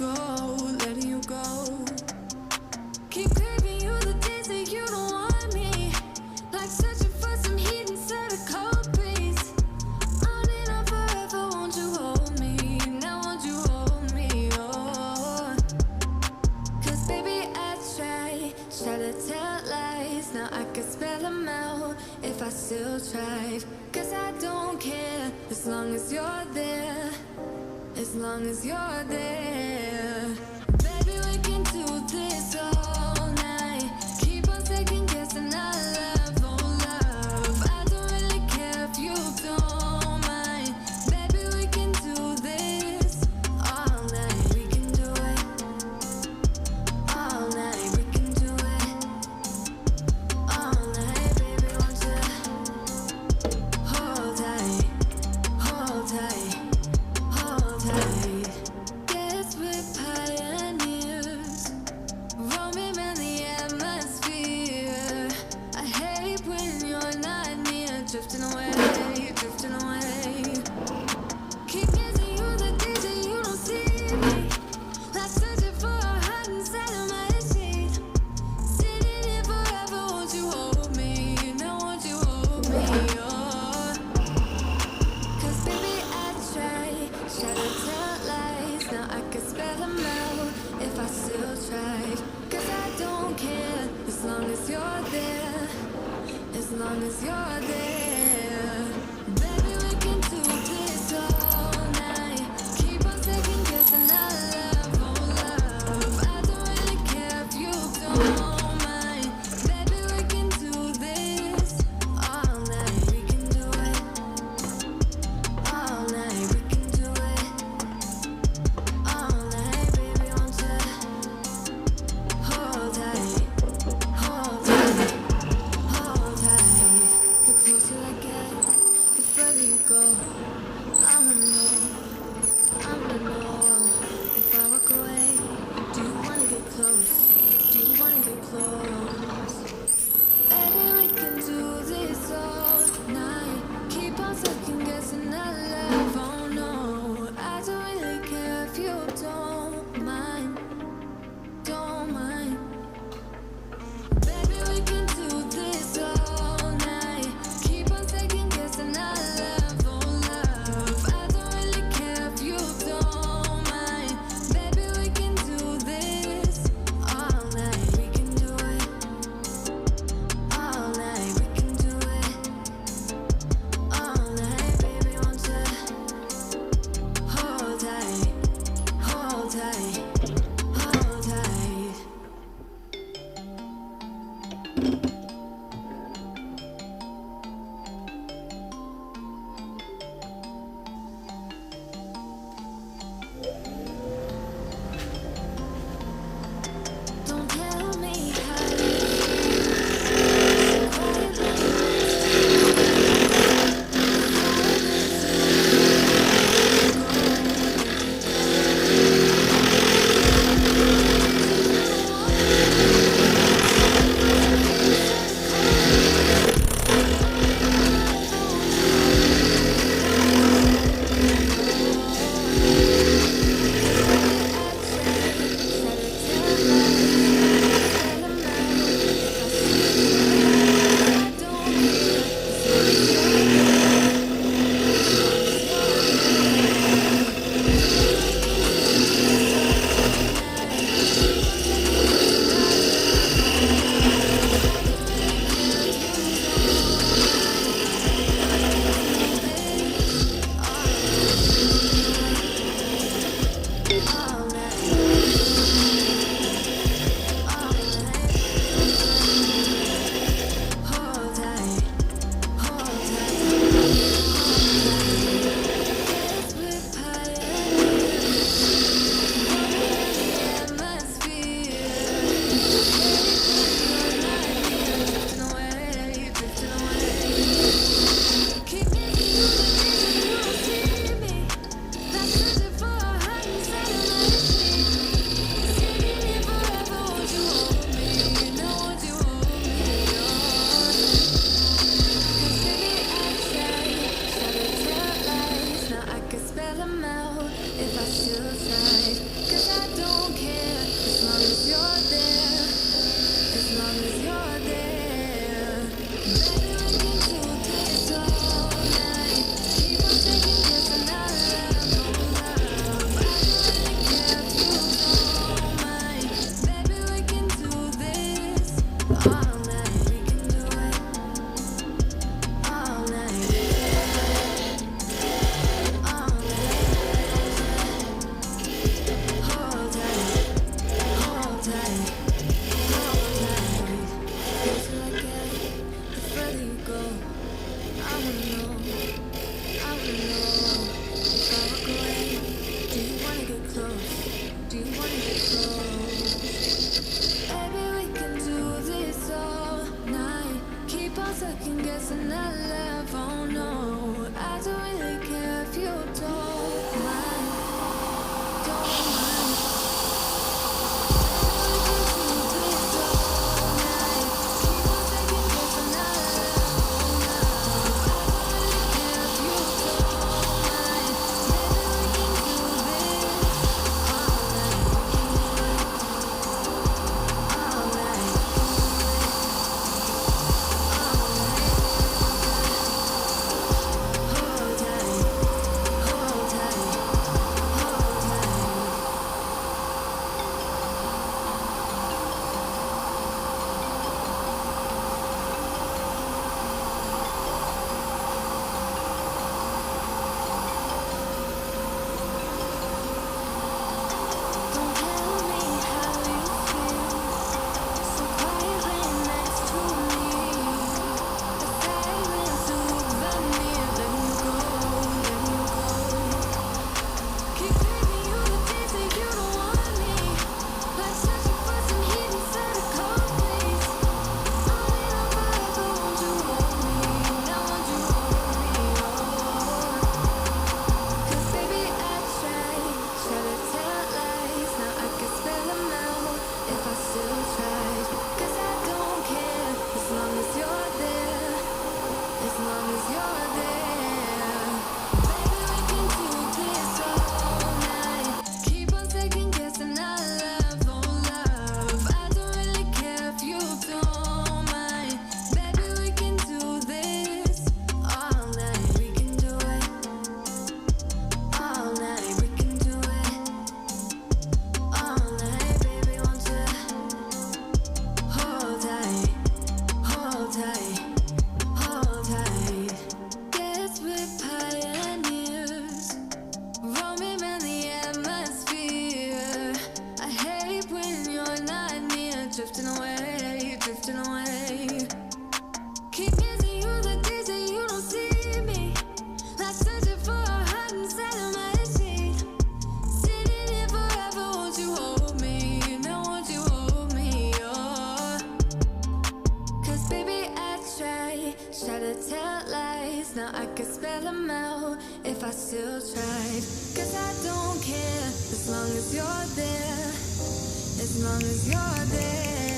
go, letting you go. Keep craving you the days that you don't want me, like searching for some heat inside a cold breeze. On and on forever, won't you hold me? Now won't you hold me? Oh, 'cause baby I try to tell lies. Now I could spell them out if I still tried. 'Cause I don't care as long as you're there, as long as you're there. Baby, we can do this all night. Keep on second guessing our love, oh love. I don't really care if you don't mind. Baby, we can do this all night. We can do it all night. We can do it all night. Baby, won't you hold tight, hold tight, hold tight. Guess we're pioneers, roaming around the atmosphere. I hate when you're not near, drifting away, drifting away. Keep guessing you the days that you don't see me, like searching for a heart inside of my sheet. Sitting here forever, won't you hold me? Now won't you hold me? Oh, 'cause baby I try to tell lies. Now I could spell them out if I still tried. 'Cause I don't care as long as you're there, as long as you're there. Baby, we can do this all night. Keep on second guessing our love, oh love. I don't really care if you don't mind. Baby, we can do this all night. We can do it all night. We can do it all night. Baby, won't you hold tight, hold tight, hold tight. The closer I get, the further you go. I wanna know, I wanna know. If I walk away, do you wanna get close? Do you wanna get close? Baby, we can do this all night. Keep on second guessing our love, oh no. I don't really care if you don't mind, don't mind. Baby, we can do this all night. Keep on second guessing our love, oh love. I don't really care if you don't mind. Baby, we can do this all night. We can do it all night. We can do it all night. Baby, won't you hold tight, hold tight, hold tight. Don't tell me how you feel. minutes now, I could spell them out if I still tried. Cause I don't care as long as you're there, as long as you're there.